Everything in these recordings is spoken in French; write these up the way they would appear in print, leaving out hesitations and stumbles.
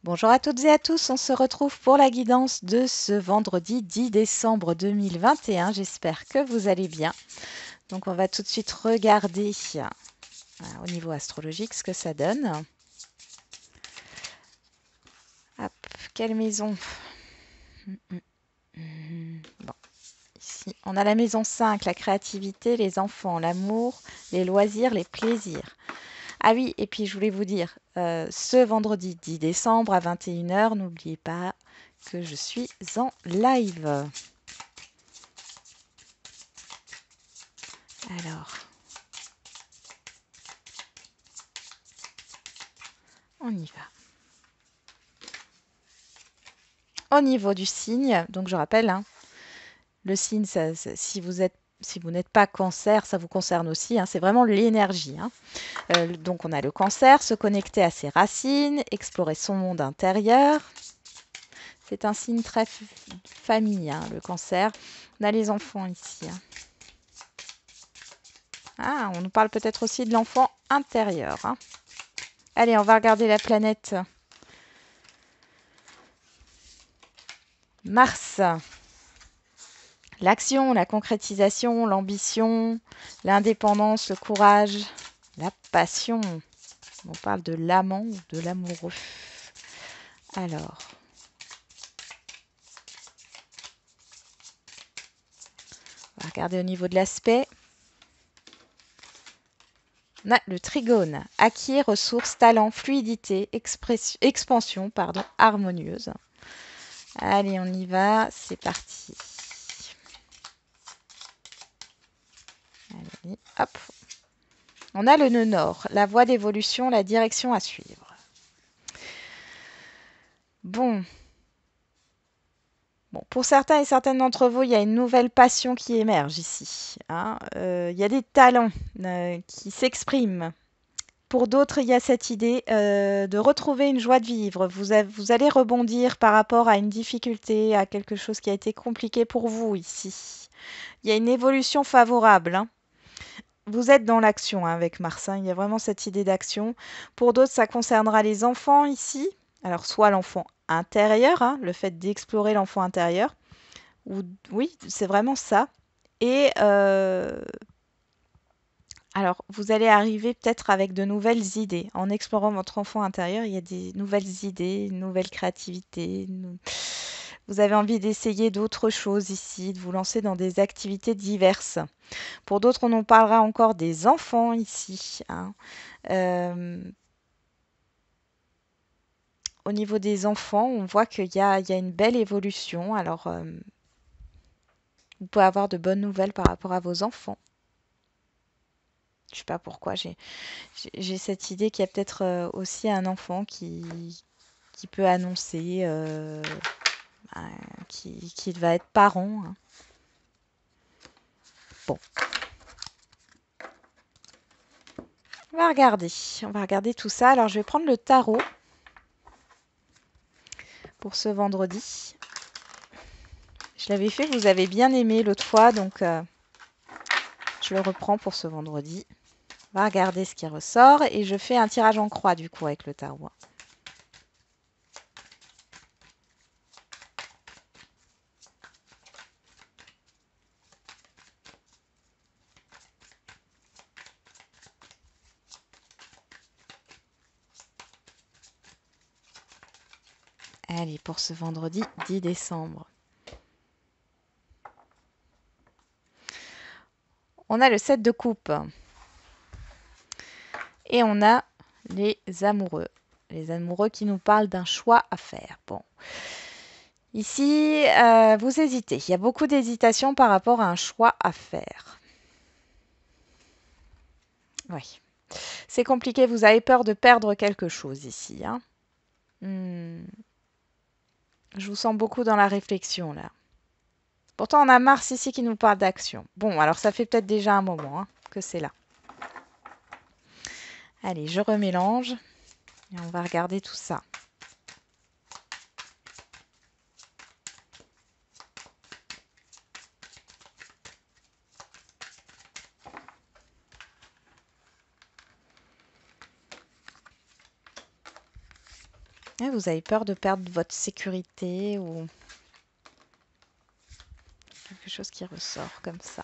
Bonjour à toutes et à tous, on se retrouve pour la guidance de ce vendredi 10 décembre 2021. J'espère que vous allez bien. Donc on va tout de suite regarder au niveau astrologique ce que ça donne. Hop, quelle maison? Bon, ici on a la maison 5, la créativité, les enfants, l'amour, les loisirs, les plaisirs. Ah oui, et puis je voulais vous dire, ce vendredi 10 décembre à 21 h, n'oubliez pas que je suis en live. Alors, on y va. Au niveau du signe, donc je rappelle, hein, le signe, si vous n'êtes pas cancer, ça vous concerne aussi, hein, c'est vraiment l'énergie. Hein. Donc on a le cancer, se connecter à ses racines, explorer son monde intérieur. C'est un signe très famille, hein, le cancer. On a les enfants ici. Hein. Ah, on nous parle peut-être aussi de l'enfant intérieur. Hein. Allez, on va regarder la planète Mars. L'action, la concrétisation, l'ambition, l'indépendance, le courage, la passion. On parle de l'amant ou de l'amoureux. Alors, on va regarder au niveau de l'aspect. On a le trigone. Acquis, ressources, talent, fluidité, expansion, harmonieuse. Allez, on y va. C'est parti. Allez, hop. On a le nœud nord, la voie d'évolution, la direction à suivre. Bon, pour certains et certaines d'entre vous, il y a une nouvelle passion qui émerge ici. Hein. Il y a des talents qui s'expriment. Pour d'autres, il y a cette idée de retrouver une joie de vivre. Vous allez rebondir par rapport à une difficulté, à quelque chose qui a été compliqué pour vous ici. Il y a une évolution favorable. Hein. Vous êtes dans l'action, hein, avec Mars. Hein. Il y a vraiment cette idée d'action. Pour d'autres, ça concernera les enfants ici. Alors, soit l'enfant intérieur, hein, le fait d'explorer l'enfant intérieur. Ou, oui, c'est vraiment ça. Et alors, vous allez arriver peut-être avec de nouvelles idées. En explorant votre enfant intérieur, il y a des nouvelles idées, une nouvelle créativité. Vous avez envie d'essayer d'autres choses ici, de vous lancer dans des activités diverses. Pour d'autres, on en parlera encore des enfants ici. Hein. Au niveau des enfants, on voit qu'il y a une belle évolution. Alors, vous pouvez avoir de bonnes nouvelles par rapport à vos enfants. Je sais pas pourquoi, j'ai cette idée qu'il y a peut-être aussi un enfant qui peut annoncer qu'il va être parent. Hein. Bon, on va regarder tout ça. Alors, je vais prendre le tarot pour ce vendredi. Je l'avais fait, vous avez bien aimé l'autre fois, donc je le reprends pour ce vendredi. On va regarder ce qui ressort et je fais un tirage en croix du coup avec le tarot. Allez, pour ce vendredi 10 décembre. On a le 7 de coupe. Et on a les amoureux. Les amoureux qui nous parlent d'un choix à faire. Bon. Ici, vous hésitez. Il y a beaucoup d'hésitation par rapport à un choix à faire. Oui. C'est compliqué. Vous avez peur de perdre quelque chose ici. Hein. Je vous sens beaucoup dans la réflexion là. Pourtant, on a Mars ici qui nous parle d'action. Bon, alors ça fait peut-être déjà un moment hein, que c'est là. Allez, je remélange et on va regarder tout ça. Et vous avez peur de perdre votre sécurité ou quelque chose qui ressort comme ça.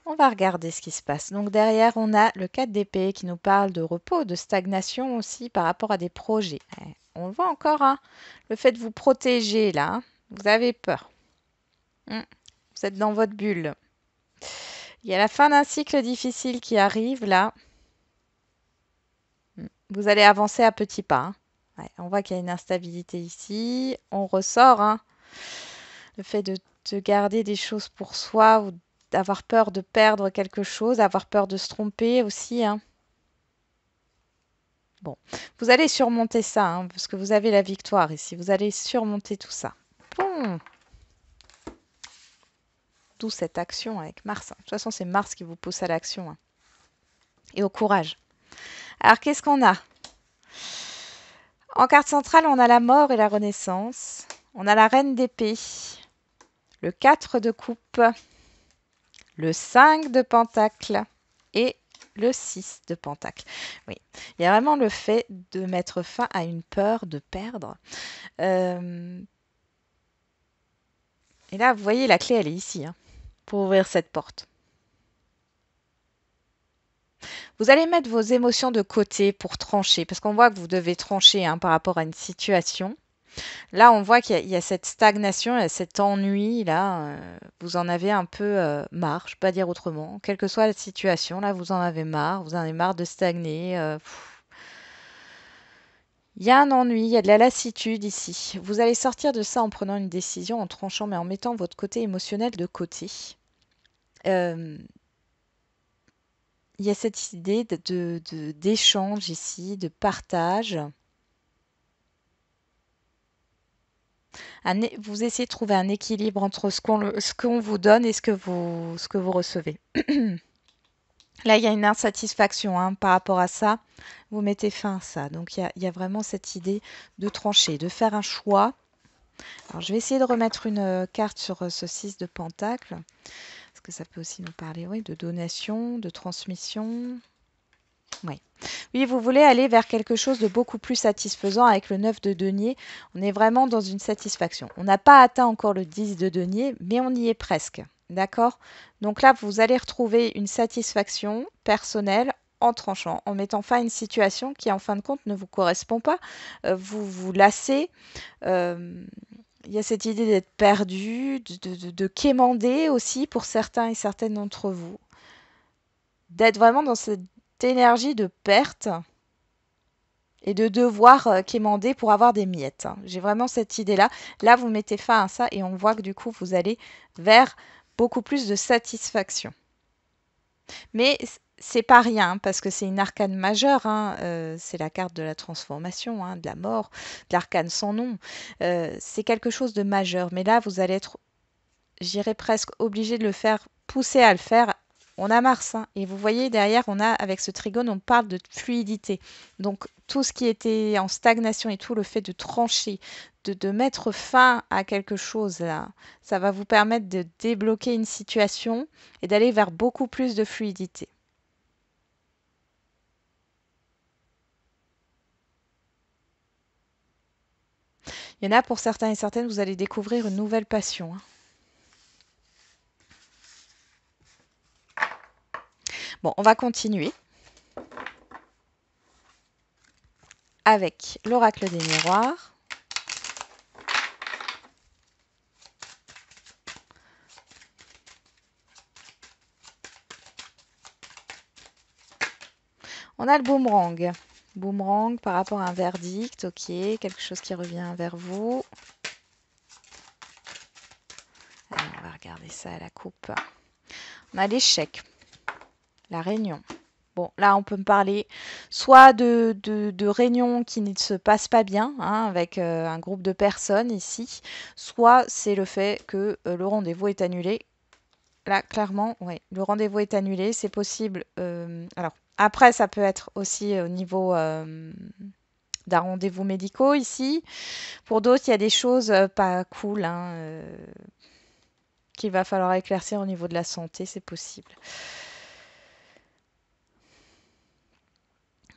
On va regarder ce qui se passe. Donc derrière, on a le 4 d'épée qui nous parle de repos, de stagnation aussi par rapport à des projets. On le voit encore, hein, le fait de vous protéger là, hein, vous avez peur. Vous êtes dans votre bulle. Il y a la fin d'un cycle difficile qui arrive là. Vous allez avancer à petits pas. Hein. Ouais, on voit qu'il y a une instabilité ici. On ressort. Hein. Le fait de garder des choses pour soi ou d'avoir peur de perdre quelque chose, avoir peur de se tromper aussi. Hein. Bon, vous allez surmonter ça, hein, parce que vous avez la victoire ici. Vous allez surmonter tout ça. Bon. D'où cette action avec Mars. Hein. De toute façon, c'est Mars qui vous pousse à l'action. Hein. Et au courage. Alors, qu'est-ce qu'on a? En carte centrale, on a la mort et la renaissance. On a la reine d'épée. Le 4 de coupe. Le 5 de pentacle. Et le 6 de pentacle. Oui, il y a vraiment le fait de mettre fin à une peur de perdre. Et là, vous voyez, la clé, elle est ici, hein, pour ouvrir cette porte. Vous allez mettre vos émotions de côté pour trancher, parce qu'on voit que vous devez trancher hein, par rapport à une situation. Là, on voit qu'il y a cette stagnation, il y a cet ennui, là, vous en avez un peu marre, je ne peux pas dire autrement. Quelle que soit la situation, là, vous en avez marre de stagner. Il y a un ennui, il y a de la lassitude ici. Vous allez sortir de ça en prenant une décision, en tranchant, mais en mettant votre côté émotionnel de côté. Il y a cette idée d'échange ici, de partage. Vous essayez de trouver un équilibre entre ce qu'on vous donne et ce que vous recevez. Là, il y a une insatisfaction hein, par rapport à ça. Vous mettez fin à ça. Donc, il y a vraiment cette idée de trancher, de faire un choix. Alors, je vais essayer de remettre une carte sur ce 6 de pentacle. Parce que ça peut aussi nous parler oui, de donation, de transmission. Oui. Oui, vous voulez aller vers quelque chose de beaucoup plus satisfaisant avec le 9 de denier. On est vraiment dans une satisfaction. On n'a pas atteint encore le 10 de denier, mais on y est presque. D'accord? Donc là, vous allez retrouver une satisfaction personnelle en tranchant, en mettant fin à une situation qui, en fin de compte, ne vous correspond pas. Vous vous lassez. Il y a cette idée d'être perdu, de quémander aussi pour certains et certaines d'entre vous. D'être vraiment dans cette énergie de perte et de devoir quémander pour avoir des miettes. Hein. J'ai vraiment cette idée-là. Là, vous mettez fin à ça et on voit que du coup, vous allez vers beaucoup plus de satisfaction. Mais c'est pas rien parce que c'est une arcane majeure. Hein. C'est la carte de la transformation, hein, de la mort, de l'arcane sans nom. C'est quelque chose de majeur. Mais là, vous allez être, j'irais presque obligé de le faire, pousser à le faire. On a Mars, hein, et vous voyez derrière, on a avec ce trigone, on parle de fluidité. Donc tout ce qui était en stagnation et tout, le fait de trancher, de mettre fin à quelque chose là, ça va vous permettre de débloquer une situation et d'aller vers beaucoup plus de fluidité. Il y en a pour certains et certaines, vous allez découvrir une nouvelle passion. Hein. Bon, on va continuer avec l'oracle des miroirs. On a le boomerang. Boomerang par rapport à un verdict, ok, quelque chose qui revient vers vous. Allez, on va regarder ça à la coupe. On a l'échec, la réunion. Bon, là, on peut me parler soit de réunions qui ne se passent pas bien, hein, avec un groupe de personnes ici, soit c'est le fait que le rendez-vous est annulé. Là, clairement, oui, le rendez-vous est annulé, c'est possible. Alors, après, ça peut être aussi au niveau d'un rendez-vous médical ici. Pour d'autres, il y a des choses pas cool hein, qu'il va falloir éclaircir au niveau de la santé, c'est possible.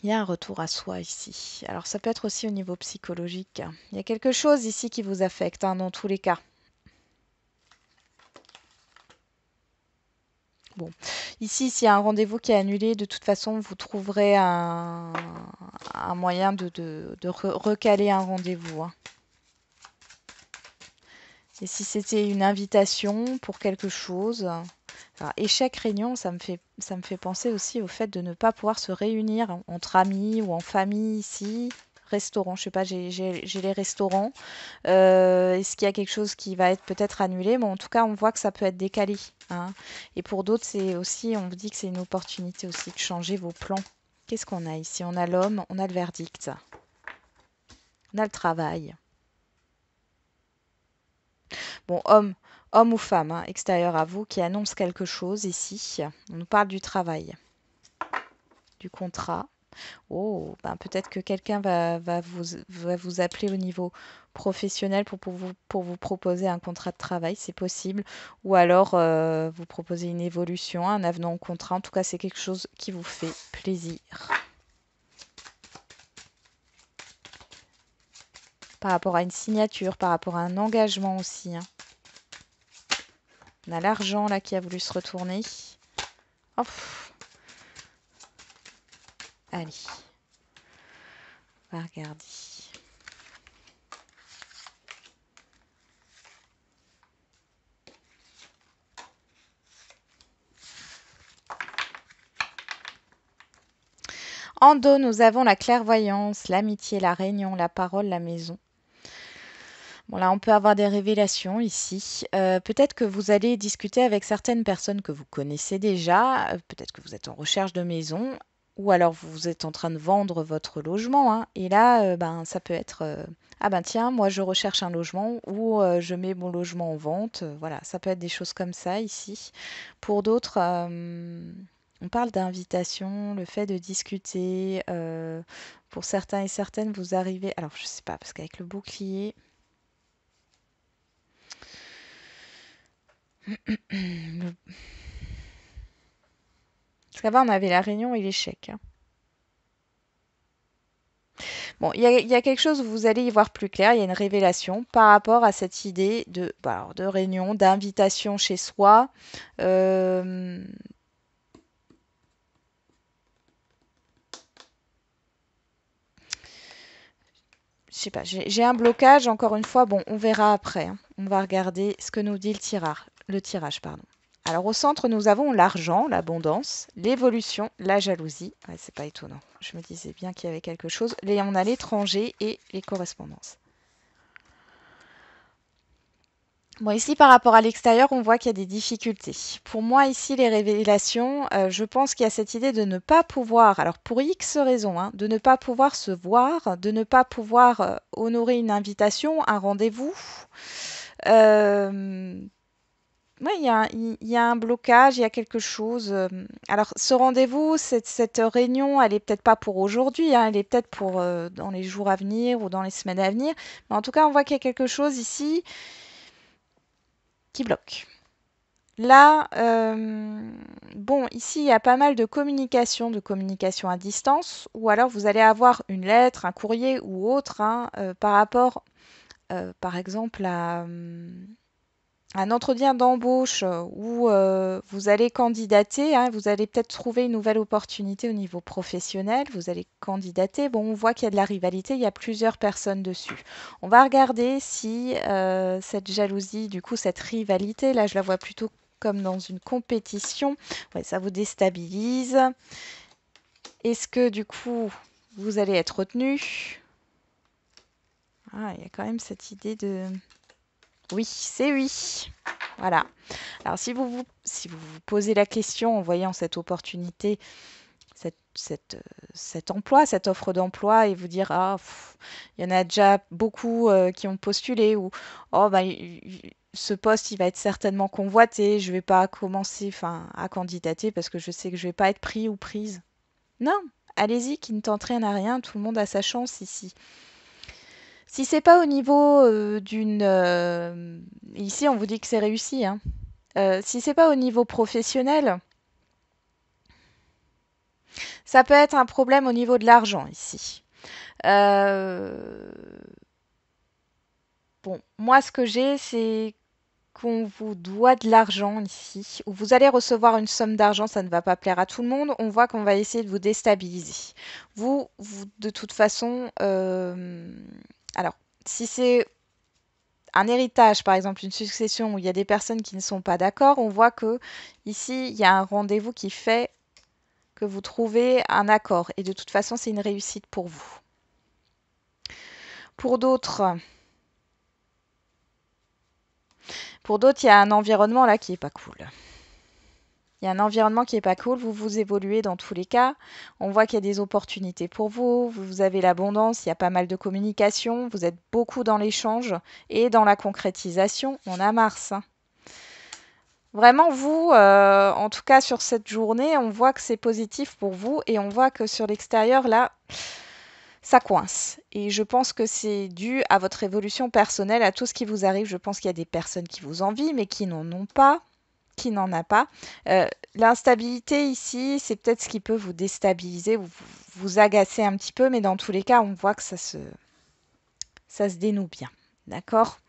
Il y a un retour à soi ici. Alors ça peut être aussi au niveau psychologique. Il y a quelque chose ici qui vous affecte, hein, dans tous les cas. Bon, ici, s'il y a un rendez-vous qui est annulé, de toute façon, vous trouverez un moyen de recaler un rendez-vous, hein. Et si c'était une invitation pour quelque chose, alors, échec réunion, ça me fait penser aussi au fait de ne pas pouvoir se réunir entre amis ou en famille ici. Restaurant, je sais pas, j'ai les restaurants. Est-ce qu'il y a quelque chose qui va être peut-être annulé? Mais en tout cas, on voit que ça peut être décalé, hein. Et pour d'autres, c'est aussi, on vous dit que c'est une opportunité aussi de changer vos plans. Qu'est-ce qu'on a ici? On a l'homme, on a le verdict, on a le travail. Bon, homme ou femme, hein, extérieur à vous, qui annonce quelque chose ici. On nous parle du travail, du contrat. Oh, ben peut-être que quelqu'un va vous appeler au niveau professionnel pour vous proposer un contrat de travail, c'est possible. Ou alors vous proposer une évolution, un avenant au contrat. En tout cas, c'est quelque chose qui vous fait plaisir. Par rapport à une signature, par rapport à un engagement aussi, hein. On a l'argent là qui a voulu se retourner. Oh, allez, on va regarder. En dos, nous avons la clairvoyance, l'amitié, la réunion, la parole, la maison. Bon, là, on peut avoir des révélations ici. Peut-être que vous allez discuter avec certaines personnes que vous connaissez déjà. Peut-être que vous êtes en recherche de maison. Ou alors vous êtes en train de vendre votre logement, hein. Et là, ben, ça peut être ah ben tiens, moi je recherche un logement ou je mets mon logement en vente. Voilà, ça peut être des choses comme ça ici. Pour d'autres, on parle d'invitation, le fait de discuter. Pour certains et certaines, vous arrivez. Alors, je sais pas, parce qu'avec le bouclier. Parce qu'avant, on avait la réunion et l'échec, hein. Bon, il y a quelque chose où vous allez y voir plus clair. Il y a une révélation par rapport à cette idée de réunion, d'invitation chez soi. Euh, je sais pas, j'ai un blocage. Encore une fois, bon, on verra après, hein. On va regarder ce que nous dit le tirage, pardon. Alors au centre, nous avons l'argent, l'abondance, l'évolution, la jalousie. Ouais, c'est pas étonnant. Je me disais bien qu'il y avait quelque chose. On a l'étranger et les correspondances. Bon, ici, par rapport à l'extérieur, on voit qu'il y a des difficultés. Pour moi, ici, les révélations, je pense qu'il y a cette idée de ne pas pouvoir, alors pour X raisons, hein, de ne pas pouvoir se voir, de ne pas pouvoir honorer une invitation, un rendez-vous. Euh, ouais, il y a un blocage, il y a quelque chose. Alors, ce rendez-vous, cette réunion, elle est peut-être pas pour aujourd'hui, hein, elle est peut-être pour dans les jours à venir ou dans les semaines à venir. Mais en tout cas, on voit qu'il y a quelque chose ici qui bloque. Là, bon, ici, il y a pas mal de communication à distance, ou alors vous allez avoir une lettre, un courrier ou autre, hein, par rapport, par exemple, à un entretien d'embauche où vous allez candidater, hein, vous allez peut-être trouver une nouvelle opportunité au niveau professionnel, vous allez candidater. Bon, on voit qu'il y a de la rivalité, il y a plusieurs personnes dessus. On va regarder si cette jalousie, du coup, cette rivalité, là, je la vois plutôt comme dans une compétition. Ouais, ça vous déstabilise. Est-ce que, du coup, vous allez être retenu? Ah, il y a quand même cette idée de... Oui, c'est oui. Voilà. Alors, si vous vous posez la question en voyant cette opportunité, cet emploi, cette offre d'emploi, et vous dire, ah, il y en a déjà beaucoup qui ont postulé, ou oh, bah, ce poste, il va être certainement convoité, je ne vais pas commencer à candidater parce que je sais que je ne vais pas être pris ou prise. Non, allez-y, qui ne tente rien à rien, tout le monde a sa chance ici. Si c'est pas au niveau d'une... ici, on vous dit que c'est réussi, hein. Si c'est pas au niveau professionnel, Ça peut être un problème au niveau de l'argent ici. Euh, Bon, moi, ce que j'ai, c'est qu'on vous doit de l'argent ici, ou vous allez recevoir une somme d'argent, ça ne va pas plaire à tout le monde. On voit qu'on va essayer de vous déstabiliser. Vous de toute façon, alors, si c'est un héritage, par exemple, une succession où il y a des personnes qui ne sont pas d'accord, on voit que ici, il y a un rendez-vous qui fait que vous trouvez un accord. Et de toute façon, c'est une réussite pour vous. Pour d'autres, il y a un environnement là qui est pas cool. Il y a un environnement qui est pas cool, vous évoluez dans tous les cas. On voit qu'il y a des opportunités pour vous, vous avez l'abondance, il y a pas mal de communication, vous êtes beaucoup dans l'échange et dans la concrétisation. On a Mars, hein. Vraiment, vous, en tout cas sur cette journée, on voit que c'est positif pour vous et on voit que sur l'extérieur, là, ça coince. Et je pense que c'est dû à votre évolution personnelle, à tout ce qui vous arrive. Je pense qu'il y a des personnes qui vous envient, mais qui n'en ont pas, qui n'en a pas. L'instabilité ici, c'est peut-être ce qui peut vous déstabiliser, vous agacer un petit peu, mais dans tous les cas, on voit que ça se dénoue bien. D'accord?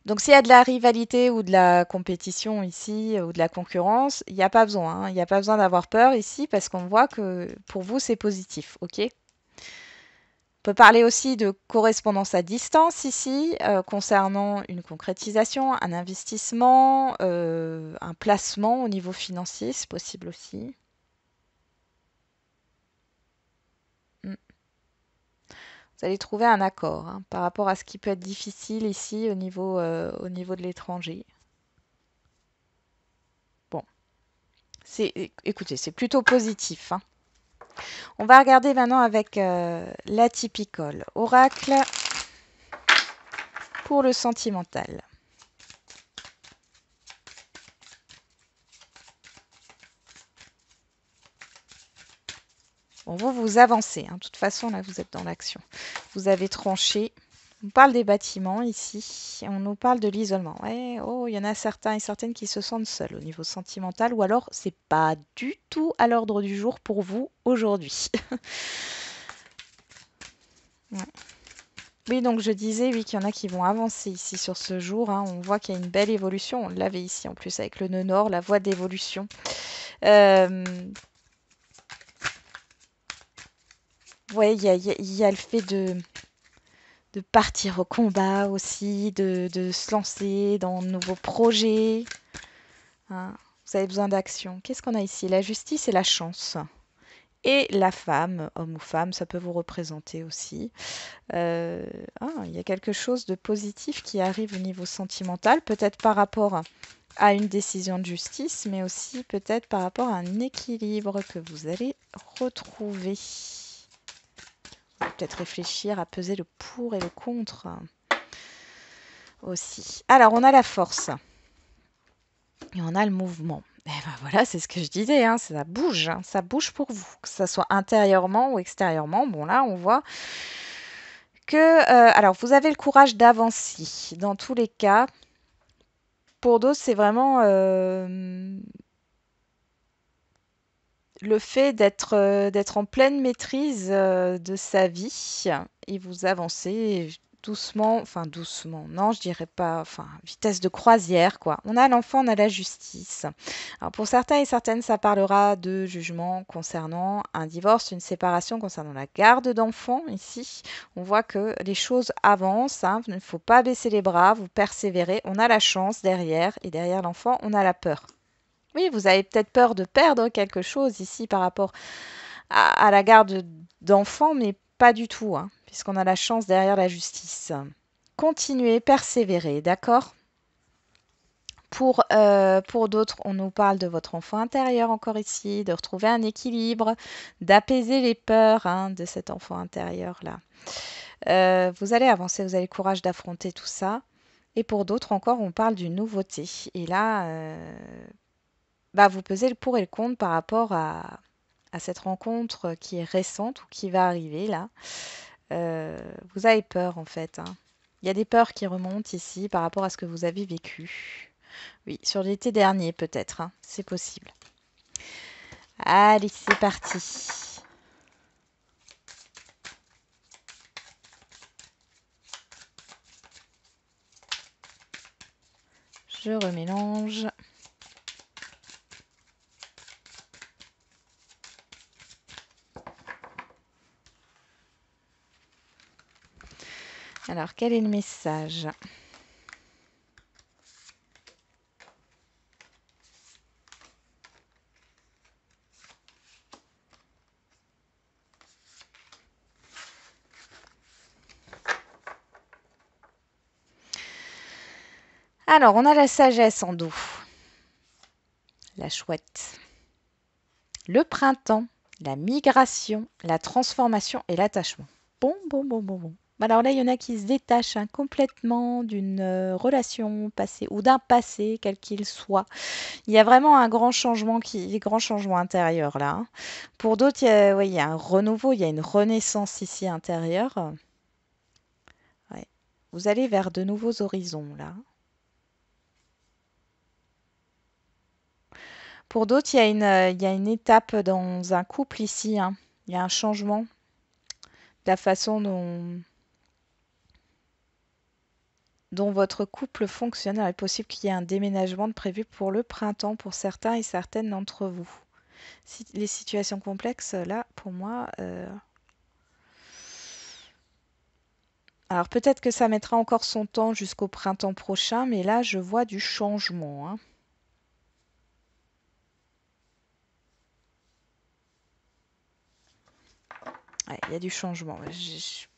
Donc s'il y a de la rivalité ou de la compétition ici, ou de la concurrence, il n'y a pas besoin, hein. Il n'y a pas besoin d'avoir peur ici parce qu'on voit que pour vous, c'est positif. OK? On peut parler aussi de correspondance à distance ici, concernant une concrétisation, un investissement, un placement au niveau financier, c'est possible aussi. Mm. Vous allez trouver un accord, hein, par rapport à ce qui peut être difficile ici au niveau de l'étranger. Bon, écoutez, c'est plutôt positif, hein. On va regarder maintenant avec l'atypical oracle pour le sentimental. Bon, vous avancez, hein. De toute façon, là, vous êtes dans l'action. Vous avez tranché. On parle des bâtiments ici. On nous parle de l'isolement. Ouais, oh, il y en a certains et certaines qui se sentent seuls au niveau sentimental, ou alors c'est pas du tout à l'ordre du jour pour vous aujourd'hui. Ouais. Oui, donc je disais oui, qu'il y en a qui vont avancer ici sur ce jour, hein. On voit qu'il y a une belle évolution. On l'avait ici en plus avec le nœud nord, la voie d'évolution. Ouais, il y a le fait de partir au combat aussi, de se lancer dans de nouveaux projets, hein. Vous avez besoin d'action. Qu'est-ce qu'on a ici? La justice et la chance. Et la femme, homme ou femme, ça peut vous représenter aussi. Il y a quelque chose de positif qui arrive au niveau sentimental, peut-être par rapport à une décision de justice, mais aussi peut-être par rapport à un équilibre que vous allez retrouver. Peut-être réfléchir à peser le pour et le contre aussi. Alors, on a la force et on a le mouvement. Et ben voilà, c'est ce que je disais, hein, ça bouge, hein, ça bouge pour vous, que ce soit intérieurement ou extérieurement. Bon, là, on voit que, alors, vous avez le courage d'avancer. Dans tous les cas, pour d'autres, c'est vraiment le fait d'être en pleine maîtrise de sa vie et vous avancez doucement, enfin doucement, non, je dirais pas, enfin vitesse de croisière quoi. On a l'enfant, on a la justice. Alors pour certains et certaines, ça parlera de jugement concernant un divorce, une séparation, concernant la garde d'enfants. Ici, on voit que les choses avancent, hein. Il ne faut pas baisser les bras, vous persévérez. On a la chance derrière et derrière l'enfant, on a la peur. Oui, vous avez peut-être peur de perdre quelque chose ici par rapport à la garde d'enfants, mais pas du tout, hein, puisqu'on a la chance derrière la justice. Continuez, persévérez, d'accord? Pour d'autres, on nous parle de votre enfant intérieur encore ici, de retrouver un équilibre, d'apaiser les peurs, hein, de cet enfant intérieur-là. Vous allez avancer, vous avez le courage d'affronter tout ça. Et pour d'autres encore, on parle d'une nouveauté. Et là, vous pesez le pour et le contre par rapport à cette rencontre qui est récente ou qui va arriver là. Vous avez peur en fait, hein. Il y a des peurs qui remontent ici par rapport à ce que vous avez vécu. Oui, sur l'été dernier peut-être, hein, c'est possible. Allez, c'est parti. Je remélange. Alors, quel est le message? Alors, on a la sagesse en dos. La chouette. Le printemps, la migration, la transformation et l'attachement. Bon. Alors là, il y en a qui se détachent complètement d'une relation passée ou d'un passé, quel qu'il soit. Il y a vraiment un grand changement intérieur là. Pour d'autres, il y a un renouveau, il y a une renaissance ici intérieure. Ouais. Vous allez vers de nouveaux horizons là. Pour d'autres, il y a une étape dans un couple ici, hein. Il y a un changement de la façon dont votre couple fonctionne. Il est possible qu'il y ait un déménagement de prévu pour le printemps pour certains et certaines d'entre vous. Si, les situations complexes, là, pour moi... Alors peut-être que ça mettra encore son temps jusqu'au printemps prochain, mais là, je vois du changement, hein. Ouais, il y a du changement.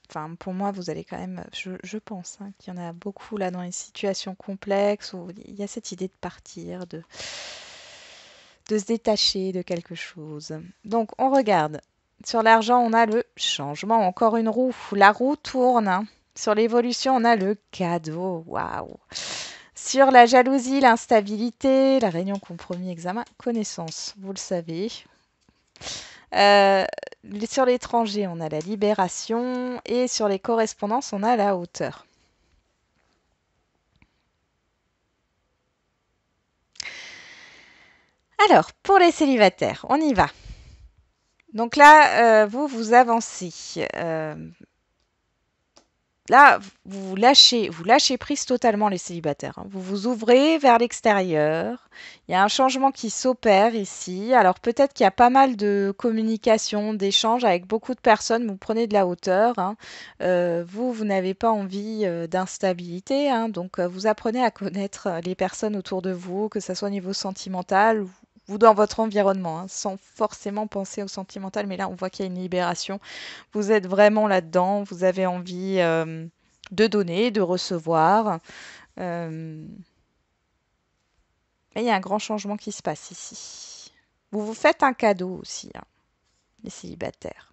Enfin, pour moi, vous allez quand même, je pense, hein, qu'il y en a beaucoup là dans les situations complexes où il y a cette idée de partir, de se détacher de quelque chose. Donc, on regarde. Sur l'argent, on a le changement. Encore une roue. La roue tourne, hein. Sur l'évolution, on a le cadeau. Waouh. Sur la jalousie, l'instabilité, la réunion, compromis, examen, connaissance. Vous le savez. Euh, sur l'étranger, on a la libération et sur les correspondances, on a la hauteur. Alors, pour les célibataires, on y va. Donc là, vous avancez. Là, vous lâchez prise totalement les célibataires, hein. Vous vous ouvrez vers l'extérieur. Il y a un changement qui s'opère ici. Alors peut-être qu'il y a pas mal de communication, d'échanges avec beaucoup de personnes. Vous prenez de la hauteur, hein. Vous n'avez pas envie d'instabilité, hein. Donc vous apprenez à connaître les personnes autour de vous, que ce soit au niveau sentimental ou dans votre environnement, hein, sans forcément penser au sentimental. Mais là, on voit qu'il y a une libération. Vous êtes vraiment là-dedans, vous avez envie de donner, de recevoir. Euh, et il y a un grand changement qui se passe ici. Vous vous faites un cadeau aussi, hein, les célibataires.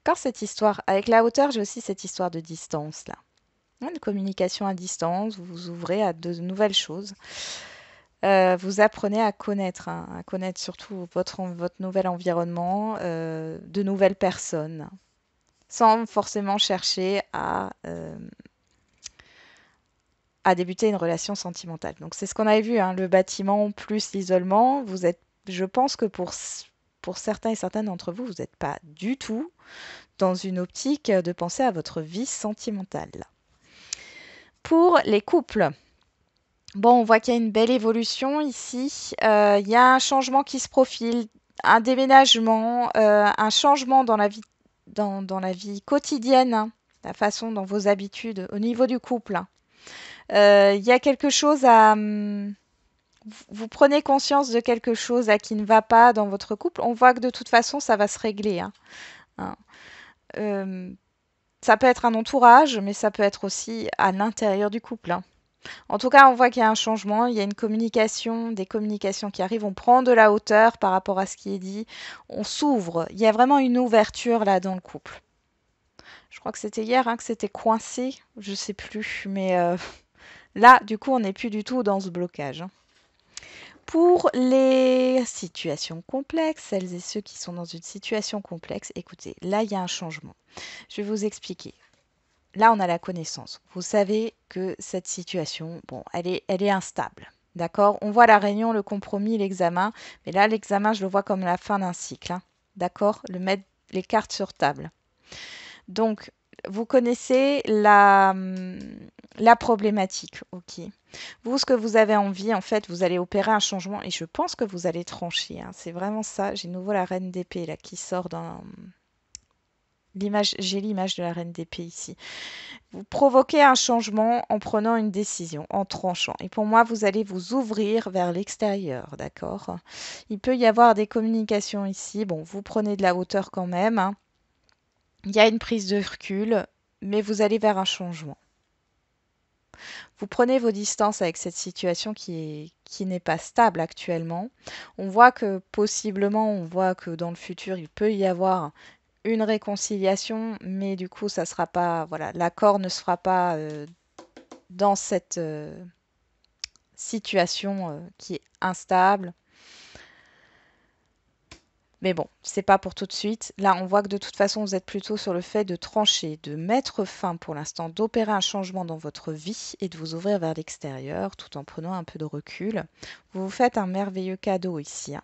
Quand cette histoire, avec la hauteur, j'ai aussi cette histoire de distance là. Une communication à distance, vous vous ouvrez à de nouvelles choses. Vous apprenez à connaître, hein, à connaître surtout votre nouvel environnement, de nouvelles personnes, sans forcément chercher à débuter une relation sentimentale. Donc c'est ce qu'on avait vu, hein, le bâtiment plus l'isolement. Vous êtes, je pense que pour certains et certaines d'entre vous, vous n'êtes pas du tout dans une optique de penser à votre vie sentimentale. Pour les couples, bon, on voit qu'il y a une belle évolution ici. Il y a un changement qui se profile, un déménagement, un changement dans la vie, dans la vie quotidienne, hein, la façon dont vos habitudes au niveau du couple, hein. Il y a quelque chose à... vous prenez conscience de quelque chose qui ne va pas dans votre couple. On voit que de toute façon, ça va se régler, hein. Hein. Euh, Ça peut être un entourage, mais ça peut être aussi à l'intérieur du couple, hein. En tout cas, on voit qu'il y a un changement, il y a une communication, des communications qui arrivent, on prend de la hauteur par rapport à ce qui est dit, on s'ouvre, il y a vraiment une ouverture là dans le couple. Je crois que c'était hier, hein, que c'était coincé, je sais plus, mais là, du coup, on n'est plus du tout dans ce blocage, hein. Pour les situations complexes, celles et ceux qui sont dans une situation complexe, écoutez, là, il y a un changement. Je vais vous expliquer. Là, on a la connaissance. Vous savez que cette situation, bon, elle est instable. D'accord? On voit la réunion, le compromis, l'examen. Mais là, l'examen, je le vois comme la fin d'un cycle. Hein. D'accord? Le mettre les cartes sur table. Donc, vous connaissez la problématique. OK. Vous, ce que vous avez envie, en fait, vous allez opérer un changement et je pense que vous allez trancher. Hein. C'est vraiment ça. J'ai de nouveau la reine d'épée là qui sort dans l'image. J'ai l'image de la reine d'épée ici. Vous provoquez un changement en prenant une décision, en tranchant. Et pour moi, vous allez vous ouvrir vers l'extérieur, d'accord? Il peut y avoir des communications ici. Bon, vous prenez de la hauteur quand même. Hein. Il y a une prise de recul, mais vous allez vers un changement. Vous prenez vos distances avec cette situation qui n'est pas stable actuellement. On voit que possiblement, on voit que dans le futur, il peut y avoir une réconciliation, mais du coup, ça sera pas, voilà, l'accord ne se fera pas dans cette situation qui est instable. Mais bon, c'est pas pour tout de suite. Là, on voit que de toute façon, vous êtes plutôt sur le fait de trancher, de mettre fin pour l'instant, d'opérer un changement dans votre vie et de vous ouvrir vers l'extérieur tout en prenant un peu de recul. Vous vous faites un merveilleux cadeau ici. Hein.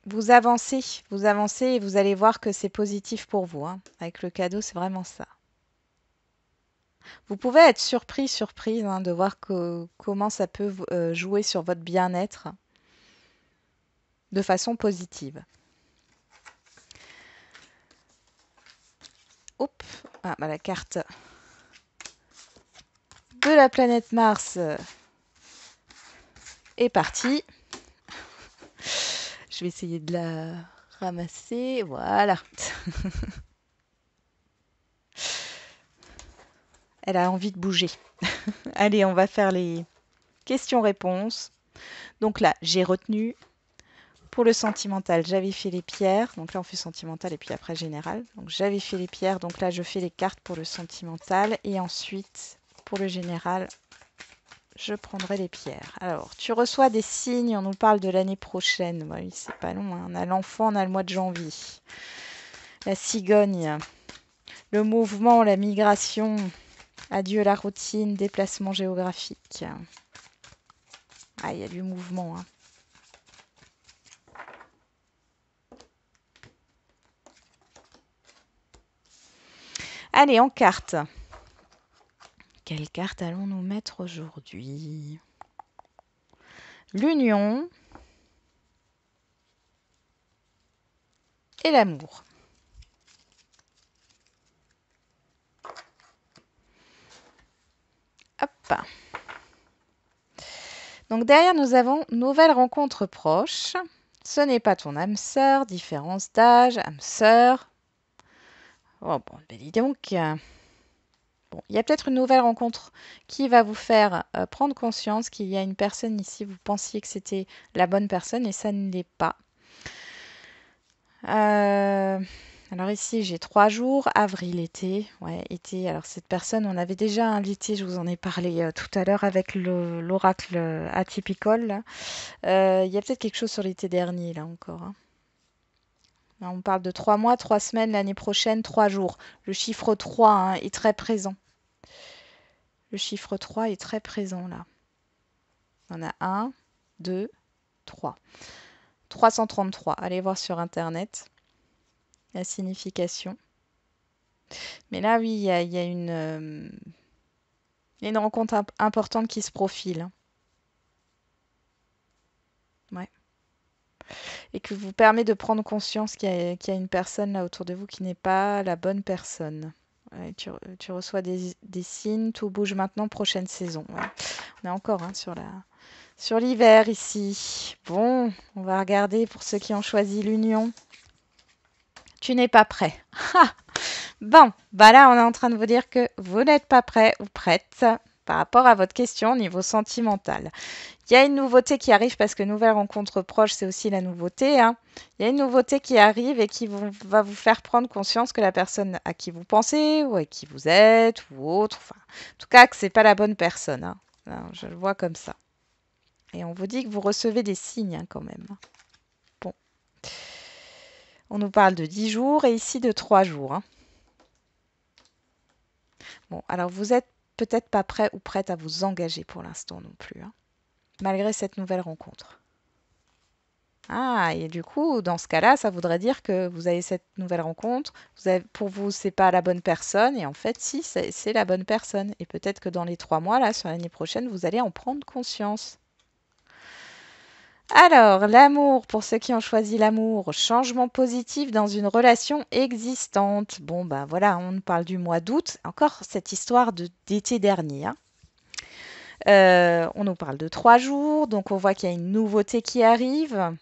Vous avancez et vous allez voir que c'est positif pour vous. Hein. Avec le cadeau, c'est vraiment ça. Vous pouvez être surprise hein, de voir comment ça peut jouer sur votre bien-être de façon positive. Hop, ah, bah, la carte de la planète Mars est partie. Je vais essayer de la ramasser. Voilà. Elle a envie de bouger. Allez, on va faire les questions-réponses. Donc là, j'ai retenu. Pour le sentimental, j'avais fait les pierres. Donc là, on fait sentimental et puis après général. Donc j'avais fait les pierres. Donc là, je fais les cartes pour le sentimental. Et ensuite, pour le général, je prendrai les pierres. Alors, tu reçois des signes. On nous parle de l'année prochaine. Oui, c'est pas long. Hein. On a l'enfant, on a le mois de janvier. La cigogne. Le mouvement, la migration. Adieu la routine, déplacement géographique. Ah, il y a du mouvement. Hein. Allez, en carte. Quelle carte allons-nous mettre aujourd'hui? L'union et l'amour. Hop. Donc derrière, nous avons nouvelle rencontre proche. Ce n'est pas ton âme sœur, différence d'âge, âme sœur. Oh bon, ben dis donc. Bon, il y a peut-être une nouvelle rencontre qui va vous faire prendre conscience qu'il y a une personne ici, vous pensiez que c'était la bonne personne et ça ne l'est pas. Alors ici, j'ai 3 jours, avril, été. Ouais, été. Alors cette personne, on avait déjà invité, je vous en ai parlé tout à l'heure avec l'oracle atypical. Là. Il y a peut-être quelque chose sur l'été dernier, là encore. Hein. Là, on parle de 3 mois, 3 semaines, l'année prochaine, 3 jours. Le chiffre 3 hein, est très présent. Le chiffre 3 est très présent là. On a 1, 2, 3. 333. Allez voir sur Internet la signification. Mais là, oui, il y a une rencontre importante qui se profile. Hein. Ouais. Et qui vous permet de prendre conscience qu'il y a une personne là autour de vous qui n'est pas la bonne personne. Ouais, tu reçois des signes, tout bouge maintenant, prochaine saison. Ouais. On est encore hein, sur l'hiver ici. Bon, on va regarder pour ceux qui ont choisi l'union. Tu n'es pas prêt. Bon, bah là, on est en train de vous dire que vous n'êtes pas prêt ou prête par rapport à votre question au niveau sentimental. Il y a une nouveauté qui arrive parce que nouvelle rencontre proche, c'est aussi la nouveauté. Hein. Il y a une nouveauté qui arrive et qui va vous faire prendre conscience que la personne à qui vous pensez ou à qui vous êtes ou autre, enfin, en tout cas que c'est pas la bonne personne. Hein. Alors, je le vois comme ça. Et on vous dit que vous recevez des signes hein, quand même. Bon. On nous parle de 10 jours et ici de 3 jours. Hein. Bon, alors vous êtes peut-être pas prêt ou prête à vous engager pour l'instant non plus, hein, malgré cette nouvelle rencontre. Ah, et du coup, dans ce cas-là, ça voudrait dire que vous avez cette nouvelle rencontre, pour vous, c'est pas la bonne personne, et en fait, si, c'est la bonne personne. Et peut-être que dans les 3 mois, là, sur l'année prochaine, vous allez en prendre conscience. Alors, l'amour, pour ceux qui ont choisi l'amour, changement positif dans une relation existante. Bon, ben voilà, on parle du mois d'août. Encore cette histoire d'été dernier, hein. On nous parle de 3 jours, donc on voit qu'il y a une nouveauté qui arrive.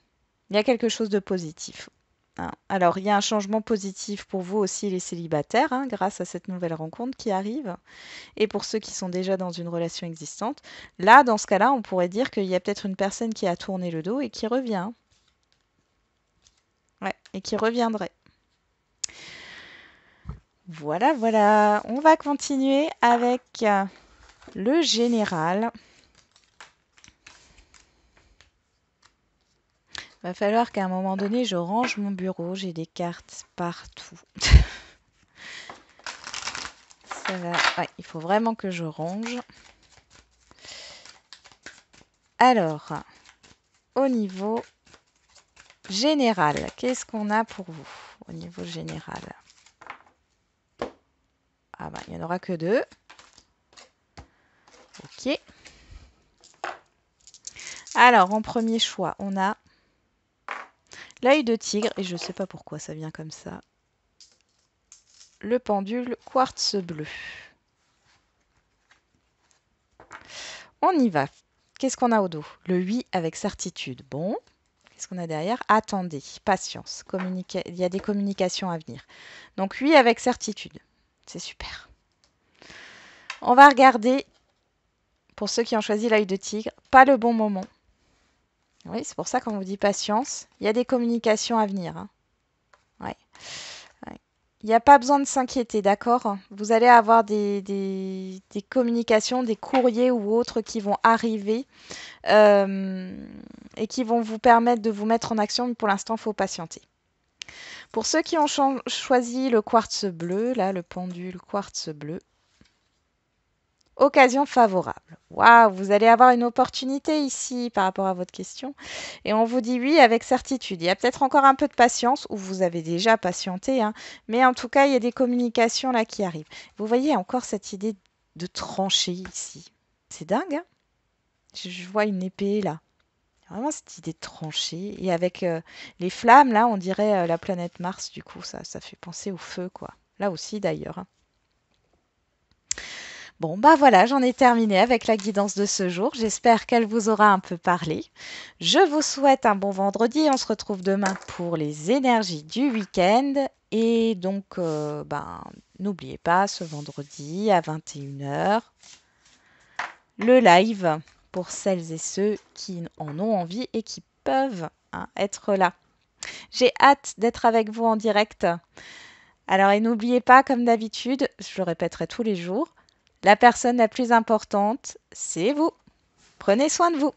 Il y a quelque chose de positif, hein. Alors, il y a un changement positif pour vous aussi, les célibataires, hein, grâce à cette nouvelle rencontre qui arrive. Et pour ceux qui sont déjà dans une relation existante, là, dans ce cas-là, on pourrait dire qu'il y a peut-être une personne qui a tourné le dos et qui revient. Ouais, et qui reviendrait. Voilà, voilà. On va continuer avec le général. Va falloir qu'à un moment donné, je range mon bureau. J'ai des cartes partout. Ça va. Ouais, il faut vraiment que je range. Alors, au niveau général, qu'est-ce qu'on a pour vous au niveau général? Ah bah, il n'y en aura que 2. Ok. Alors, en premier choix, on a l'œil de tigre, et je ne sais pas pourquoi ça vient comme ça. Le pendule quartz bleu. On y va. Qu'est-ce qu'on a au dos? Le oui avec certitude. Bon. Qu'est-ce qu'on a derrière? Attendez, patience. Il y a des communications à venir. Donc oui avec certitude. C'est super. On va regarder, pour ceux qui ont choisi l'œil de tigre, pas le bon moment. Oui, c'est pour ça qu'on vous dit patience. Il y a des communications à venir, hein. Ouais. Ouais. Il n'y a pas besoin de s'inquiéter, d'accord? Vous allez avoir des communications, des courriers ou autres qui vont arriver et qui vont vous permettre de vous mettre en action, mais pour l'instant, il faut patienter. Pour ceux qui ont choisi le quartz bleu, là, le pendule quartz bleu, occasion favorable. Waouh, vous allez avoir une opportunité ici par rapport à votre question. Et on vous dit oui avec certitude. Il y a peut-être encore un peu de patience, ou vous avez déjà patienté, hein, mais en tout cas, il y a des communications là qui arrivent. Vous voyez encore cette idée de trancher ici. C'est dingue, hein? Je vois une épée là. Vraiment cette idée de trancher. Et avec les flammes, là, on dirait la planète Mars, du coup, ça fait penser au feu, quoi. Là aussi, d'ailleurs, hein. Bon, bah voilà, j'en ai terminé avec la guidance de ce jour. J'espère qu'elle vous aura un peu parlé. Je vous souhaite un bon vendredi. On se retrouve demain pour les énergies du week-end. Et donc, n'oubliez pas, ce vendredi à 21h, le live pour celles et ceux qui en ont envie et qui peuvent, hein, être là. J'ai hâte d'être avec vous en direct. Alors, et n'oubliez pas, comme d'habitude, je le répéterai tous les jours, la personne la plus importante, c'est vous. Prenez soin de vous.